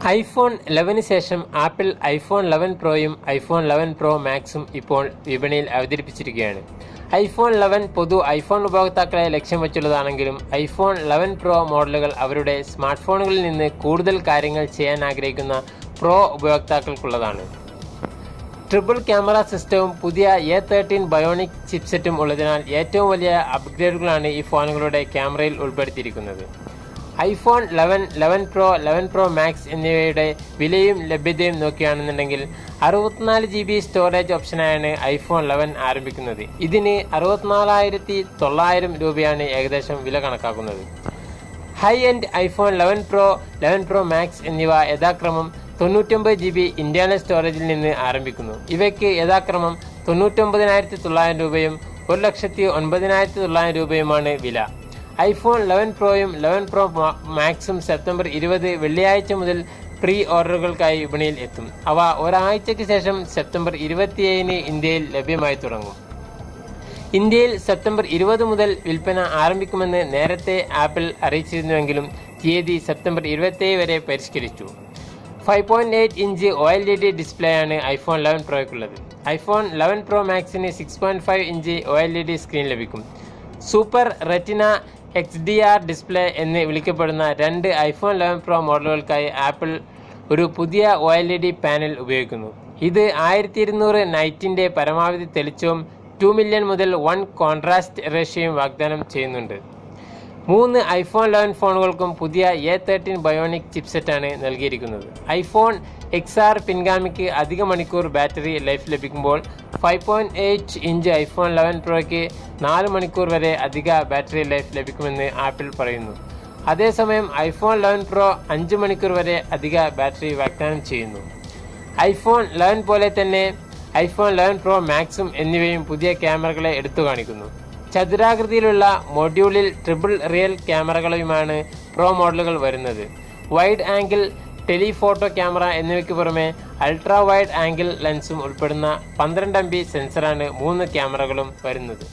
IPhone 11 ശേഷം apple iPhone 11 പ്രോയും iPhone 11 pro മാക്സും ഇപ്പോൾ വിപണിയിൽ അവതരിപ്പിച്ചിരിക്കുകയാണ്. ഐഫോൺ 11 പൊതു ഐഫോൺ ഉപഭോക്താക്കളെ ലക്ഷ്യം വച്ചുള്ളതാണെങ്കിലും ഐഫോൺ 11 പ്രോ മോഡലുകൾ അവരുടെ സ്മാർട്ട് ഫോണുകളിൽ നിന്ന് കൂടുതൽ കാര്യങ്ങൾ ചെയ്യാൻ ആഗ്രഹിക്കുന്ന പ്രോ ഉപഭോക്താക്കൾക്കുള്ളതാണ്. ട്രിപ്പിൾ ക്യാമറ സിസ്റ്റവും പുതിയ A13 ബയോണിക് ചിപ്സെറ്റും ഉള്ളതിനാൽ ഏറ്റവും വലിയ അപ്ഗ്രേഡുകളാണ് ഈ ഫോണുകളുടെ ക്യാമറയിൽ ഉൾപ്പെടുത്തിയിരിക്കുന്നത്. ഐഫോൺ 11, 11 പ്രോ, 11 പ്രോ മാക്സ് എന്നിവയുടെ വിലയും ലഭ്യതയും നോക്കുകയാണെന്നുണ്ടെങ്കിൽ 64 GB സ്റ്റോറേജ് ഓപ്ഷനായാണ് ഐഫോൺ 11 ആരംഭിക്കുന്നത്. ഇതിന് 64,900 രൂപയാണ് ഏകദേശം വില കണക്കാക്കുന്നത്. High end iPhone 11 pro, 11 pro max എന്നിവ യഥാക്രമം 99 GB ഇന്റേണൽ സ്റ്റോറേജിൽ നിന്ന് ആരംഭിക്കുന്നു. ഇവയ്ക്ക് യഥാക്രമം 99,900 രൂപയും 1,09,900 രൂപയുമാണ് വില. ഐഫോൺ 11 പ്രോയും 11 പ്രോ മാക്സും സെപ്റ്റംബർ 20 വെള്ളിയാഴ്ച മുതൽ പ്രീ ഓർഡറുകൾക്കായി വിപണിയിൽ എത്തും. അവ ഒരാഴ്ചയ്ക്ക് ശേഷം സെപ്റ്റംബർ 27 ഇന്ത്യയിൽ ലഭ്യമായി തുടങ്ങും. ഇന്ത്യയിൽ സെപ്റ്റംബർ 20 മുതൽ വിൽപ്പന ആരംഭിക്കുമെന്ന് നേരത്തെ ആപ്പിൾ അറിയിച്ചിരുന്നുവെങ്കിലും തീയതി സെപ്റ്റംബർ 27 വരെ പരിഷ്കരിച്ചു. 5.8 ഇഞ്ച് OLED ഡിസ്പ്ലേയാണ് ഐഫോൺ 11 പ്രോയ്ക്കുള്ളത്. ഐഫോൺ 11 പ്രോ മാക്സിന് 6.5 ഇഞ്ച് OLED സ്ക്രീൻ ലഭിക്കും. സൂപ്പർ റെറ്റിന XDR ഡിസ്പ്ലേ എന്ന് വിളിക്കപ്പെടുന്ന രണ്ട് ഐഫോൺ 11 പ്രോ മോഡലുകൾക്കായി ആപ്പിൾ ഒരു പുതിയ OLED പാനൽ ഉപയോഗിക്കുന്നു. ഇത് 1200 നൈറ്റിൻ്റെ പരമാവധി തെളിച്ചവും 2 മില്യൺ മുതൽ 1 കോൺട്രാസ്റ്റ് റേഷ്യോയും വാഗ്ദാനം ചെയ്യുന്നുണ്ട്. 3 ഐഫോൺ 11 ഫോണുകൾക്കും പുതിയ A13 ബയോണിക് ചിപ്സെറ്റാണ് നൽകിയിരിക്കുന്നത്. ഐഫോൺ XR പിൻഗാമിക്ക് അധിക മണിക്കൂർ ബാറ്ററി ലൈഫ് ലഭിക്കുമ്പോൾ 5.8 ഇഞ്ച് ഐഫോൺ 11 പ്രോയ്ക്ക് 4 മണിക്കൂർ വരെ അധിക ബാറ്ററി ലൈഫ് ലഭിക്കുമെന്ന് ആപ്പിൾ പറയുന്നു. അതേസമയം ഐഫോൺ 11 പ്രോ 5 മണിക്കൂർ വരെ അധിക ബാറ്ററി വാഗ്ദാനം ചെയ്യുന്നു. ഐഫോൺ 11 പോലെ തന്നെ ഐഫോൺ 11 പ്രോ മാക്സും എന്നിവയും പുതിയ ക്യാമറകളെ എടുത്തു കാണിക്കുന്നു. ചതുരാകൃതിയിലുള്ള മൊഡ്യൂളിൽ ട്രിപ്പിൾ റിയൽ ക്യാമറകളുമാണ് പ്രോ മോഡലുകൾ വരുന്നത്. വൈഡ് ആംഗിൾ ടെലിഫോട്ടോ ക്യാമറ എന്നിവയ്ക്ക് പുറമെ അൾട്രാ വൈഡ് ആംഗിൾ ലെൻസും ഉൾപ്പെടുന്ന 12 MB സെൻസറാണ് 3 ക്യാമറകളും വരുന്നത്.